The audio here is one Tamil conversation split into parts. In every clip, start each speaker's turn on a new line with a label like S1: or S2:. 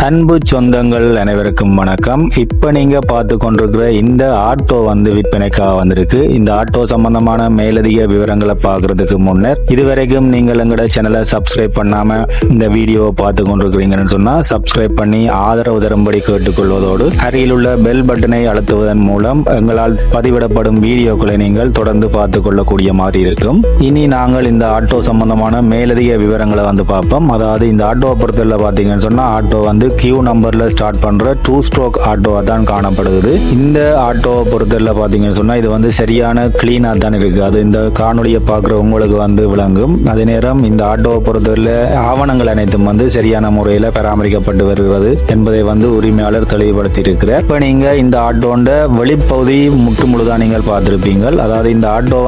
S1: அன்பு சொந்தங்கள் அனைவருக்கும் வணக்கம். இப்ப நீங்க பார்த்து கொண்டிருக்கிற இந்த ஆட்டோ விற்பனைக்காக வந்திருக்கு. இந்த ஆட்டோ சம்பந்தமான மேலதிக விவரங்களை பார்க்கறதுக்கு முன்னர் இதுவரைக்கும் நீங்கள் எங்களோட சேனலை சப்ஸ்கிரைப் பண்ணாம இந்த வீடியோவை பார்த்து கொண்டிருக்கிறீங்கன்னு சொன்னா சப்ஸ்கிரைப் பண்ணி ஆதரவு தரும்படி கேட்டுக்கொள்வதோடு அருகில் உள்ள பெல் பட்டனை அழுத்துவதன் மூலம் எங்களால் பதிவிடப்படும் வீடியோக்களை நீங்கள் தொடர்ந்து பார்த்து கொள்ளக்கூடிய மாதிரி இருக்கும். இனி நாங்கள் இந்த ஆட்டோ சம்பந்தமான மேலதிக விவரங்களை பார்ப்போம். அதாவது இந்த ஆட்டோவை பொறுத்தவரை பார்த்தீங்கன்னு சொன்னா ஆட்டோ கியூ நம்பர்ல ஸ்டார்ட் பண்ற 2 ஸ்ட்ரோக் ஆட்டோவா தான் காணப்படுது. இந்த ஆட்டோவை பொறுத்தவரை பாத்தீங்கன்னு சொன்னா இது சரியான கிளீனா தான் இருக்கு. அது இந்த காணொலியை பார்க்குற உங்களுக்கு விளங்கும். அதே நேரம் இந்த ஆட்டோவை பொறுத்தவரை ஆவணங்கள் அனைத்தும் சரியான முறையில் பராமரிக்கப்பட்டு வருகிறது என்பதை உரிமையாளர் தெளிவுபடுத்தி இருக்கிறார். இப்ப நீங்க இந்த ஆட்டோண்ட வெளிப்பகுதி முற்று முழுதான் நீங்கள் பார்த்திருப்பீங்க. அதாவது இந்த ஆட்டோ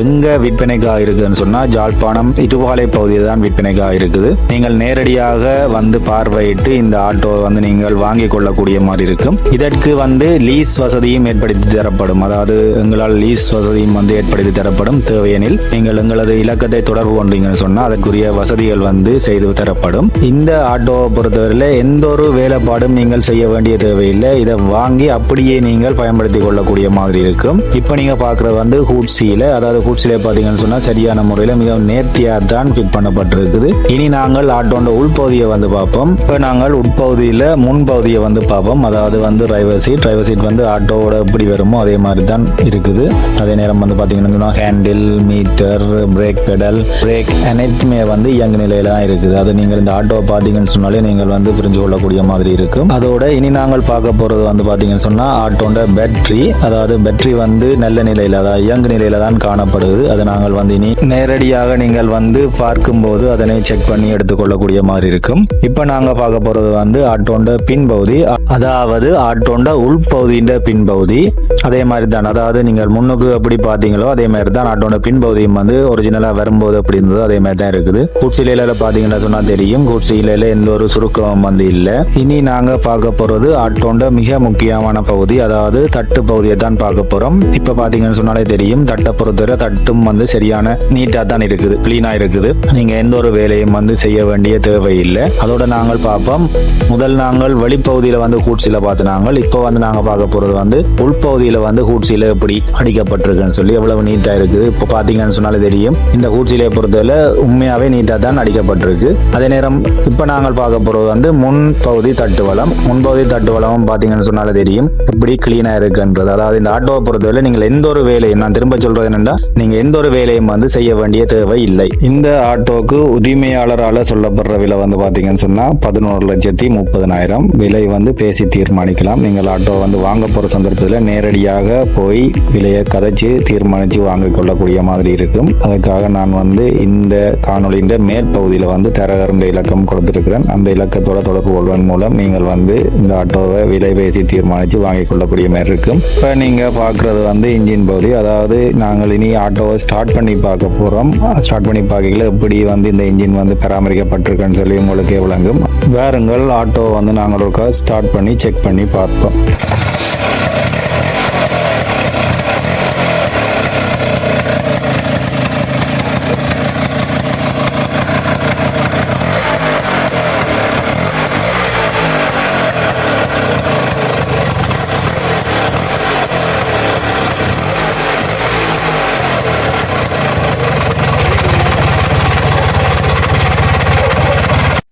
S1: எங்க விற்பனைக்காக இருக்குன்னு சொன்னா ஜாழ்ப்பாணம் இருவாலை பகுதியில் தான் விற்பனைக்காக இருக்குது. நீங்கள் நேரடியாக பார்வையிட்டு இந்த ஆட்டோ நீங்கள் வாங்கிக் கொள்ளக்கூடிய மாதிரி இருக்கும். இதற்கு லீஸ் வசதியும் ஏற்படுத்தி தரப்படும். அதாவது எங்களால் லீஸ் வசதியும் ஏற்படுத்தி தரப்படும். தேவையெனில் நீங்கள் எங்களது இலக்கத்தை தொடர்பு கொண்டீங்கன்னு சொன்னா அதற்குரிய வசதிகள் செய்து தரப்படும். இந்த ஆட்டோவை பொறுத்தவரையில எந்த ஒரு வேலைப்பாடும் நீங்கள் செய்ய வேண்டிய தேவையில்லை. இதை வாங்கி அப்படியே நீங்கள் பயன்படுத்திக் கொள்ளக்கூடிய மாதிரி இருக்கும். இப்ப நீங்க பாக்குறது ஹூட்ஸில, அதாவது ஹூட்ஸில பாத்தீங்கன்னு சொன்னா சரியான முறையில் மிக நேர்த்தியா தான் ஃபிட் பண்ணப்பட்டிருக்குது. இனி நாங்கள் ஆட்டோண்ட உள்பகுதியை பார்ப்போம். இப்ப நாங்கள் உட்பகுதியில முன்பகுதியை பார்ப்போம். அதாவது டிரைவர் சீட் ஆட்டோவோட எப்படி வருமோ அதே மாதிரி தான் இருக்குது. அதே நேரம் பாத்தீங்கன்னா handle, meter, brake pedal, brake அனைத்துமே இயங்கு நிலையில தான் இருக்குது. அது நீங்கள் இந்த ஆட்டோவை பாத்தீங்கன்னு சொன்னாலே நீங்கள் புரிஞ்சு கொள்ளக்கூடிய மாதிரி இருக்கும். அதோட இனி நாங்கள் பார்க்க போறது பாத்தீங்கன்னு சொன்னா ஆட்டோட பேட்டரி, அதாவது பேட்டரி நல்ல நிலையில, அதாவது இயங்கு நிலையில தான் காணப்படுது. அதை நாங்கள் இனி நேரடியாக நீங்கள் பார்க்கும்போது அதனை செக் பண்ணி எடுத்துக்கொள்ளக்கூடிய மாதிரி இருக்கும். இப்ப நாங்க பார்க்க போறது ஆட்டோண்ட பின்பகுதி, அதாவது ஆட்டோண்ட உள்பகுதியின் பின்பகுதி. அதே மாதிரி தான், அதாவது நீங்கள் முன்னுக்கு எப்படி பாத்தீங்களோ அதே மாதிரி தான் ஆட்டோண்ட பின்பகுதியும் ஒரிஜினலா வரும்போது எப்படி இருந்ததோ அதே மாதிரி தான் இருக்குது. கூட்சிலையில பாத்தீங்கன்னா சொன்னா தெரியும், கூட்சிலையில எந்த ஒரு சுருக்கம் இல்ல. இனி நாங்க பார்க்க போறது ஆட்டோண்ட மிக முக்கியமான பகுதி, அதாவது தட்டு பகுதியை தான் பார்க்க போறோம். இப்ப பாத்தீங்கன்னு சொன்னாலே தெரியும், தட்டை பொறுத்தவரை தட்டும் சரியான நீட்டா தான் இருக்குது, கிளீனா இருக்குது. நீங்க எந்த ஒரு வேலையும் செய்ய வேண்டிய தேவையில்லை. அதோட நாங்கள் பார்ப்போம். முதல் நாங்கள் வெளிப்பகுதியில கூட்சில பார்த்துனாங்க. இப்போ நாங்க பார்க்க போறது உள்பகுதியில கூட்சில எப்படி அடிக்கப்பட்டிருக்குன்னு சொல்லி எவ்வளவு நீட்டா இருக்குது. இப்போ பாத்தீங்கன்னு சொன்னாலே தெரியும், இந்த கூட்சிலையை பொறுத்தவரை உண்மையாவே நீட்டா தான் அடிக்கப்பட்டிருக்கு. அதே நேரம் இப்ப நாங்கள் பார்க்க போறது முன்பகுதி தட்டுவளம். முன்பகுதி தட்டுவளமும் பாத்தீங்கன்னு சொன்னாலே தெரியும் எப்படி கிளீனா இருக்குன்றது. அதாவது இந்த ஆட்டோவை பொறுத்தவரை நீங்கள் எந்த ஒரு வேலையும், நான் திரும்ப சொல்றது என்னன்னா, நீங்க எந்த ஒரு வேலையும் செய்ய வேண்டிய தேவை இல்லை. இந்த ஆட்டோக்கு உரிமையாளரால சொல்லப்படுற விலை பாத்தீங்கன்னு சொன்னா 11,30,000 விலை பேசி தீர்மானிக்கலாம். நீங்கள் ஆட்டோ வாங்க போற சந்தர்ப்பத்தில் நேரடியாக போய் விலையை கதைச்சு தீர்மானிச்சு வாங்க கொள்ளக்கூடிய மாதிரி இருக்கும். அதுக்காக நான் இந்த காணொலியின் மேற்பகுதியில் தரகருண்ட இலக்கம் கொடுத்திருக்கிறேன். அந்த இலக்கத்தோட தொடர்பு கொள்வதன் மூலம் நீங்கள் இந்த ஆட்டோவை விலை பேசி தீர்மானிச்சு வாங்கிக் கொள்ளக்கூடிய மாதிரி இருக்கும். இப்ப நீங்க பாக்குறது இன்ஜின் பகுதி, அதாவது நாங்கள் இனி ஆட்டோவை ஸ்டார்ட் பண்ணி பார்க்க போறோம். ஸ்டார்ட் பண்ணி பார்க்கல எப்படி இந்த இன்ஜின் பராமரிக்கப்பட்டிருக்குன்னு சொல்லி உங்களுக்கு விளங்கும். வேறுங்கள் ஆட்டோ நாங்கள் ஒரு ஸ்டார்ட் பண்ணி செக் பண்ணி பார்ப்போம்.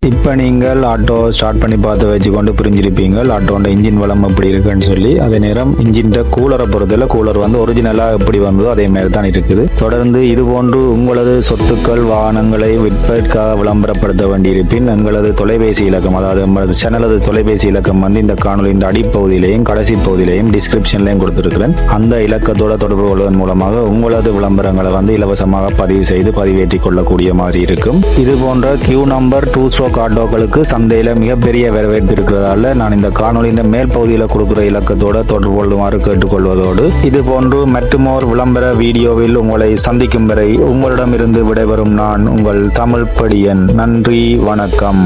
S1: இப்போ நீங்கள் ஆட்டோ ஸ்டார்ட் பண்ணி பார்த்து வச்சுக்கொண்டு புரிஞ்சிருப்பீங்க ஆட்டோட இன்ஜின் வளம் எப்படி இருக்குன்னு சொல்லி. அதே நேரம் இன்ஜின் கூலரை பொறுத்தல கூலர் ஒரிஜினலா எப்படி வந்ததோ அதே மாதிரி தான் இருக்குது. தொடர்ந்து இது போன்று உங்களது சொத்துக்கள் வாகனங்களை விற்பதற்காக விளம்பரப்படுத்த வேண்டியிருப்பின் எங்களது தொலைபேசி இலக்கம், அதாவது எங்களது சேனலது தொலைபேசி இலக்கம் இந்த காணொலியின் அடிப்பகுதியிலையும் கடைசி பகுதியிலையும் டிஸ்கிரிப்ஷன்லையும் கொடுத்திருக்கிறேன். அந்த இலக்கத்தோட தொடர்பு கொள்வதன் மூலமாக உங்களது விளம்பரங்களை இலவசமாக பதிவு செய்து பதிவேற்றிக் கொள்ளக்கூடிய மாதிரி இருக்கும். இது போன்ற கியூ நம்பர் 2 ஸ்ட்ரோக் ஆட்டோக்களுக்கு சந்தையில மிகப்பெரிய வரவேற்பு இருக்கிறதால நான் இந்த காணொலியின் மேல் பகுதியில் கொடுக்கிற இலக்கத்தோட தொடர்பு கொள்ளுமாறு கேட்டுக்கொள்வதோடு இது போன்று மற்றுமோர் விளம்பர வீடியோவில் உங்களை சந்திக்கும் வரை உங்களிடமிருந்து விடைபெறும் நான் உங்கள் தமிழ் படியன். நன்றி, வணக்கம்.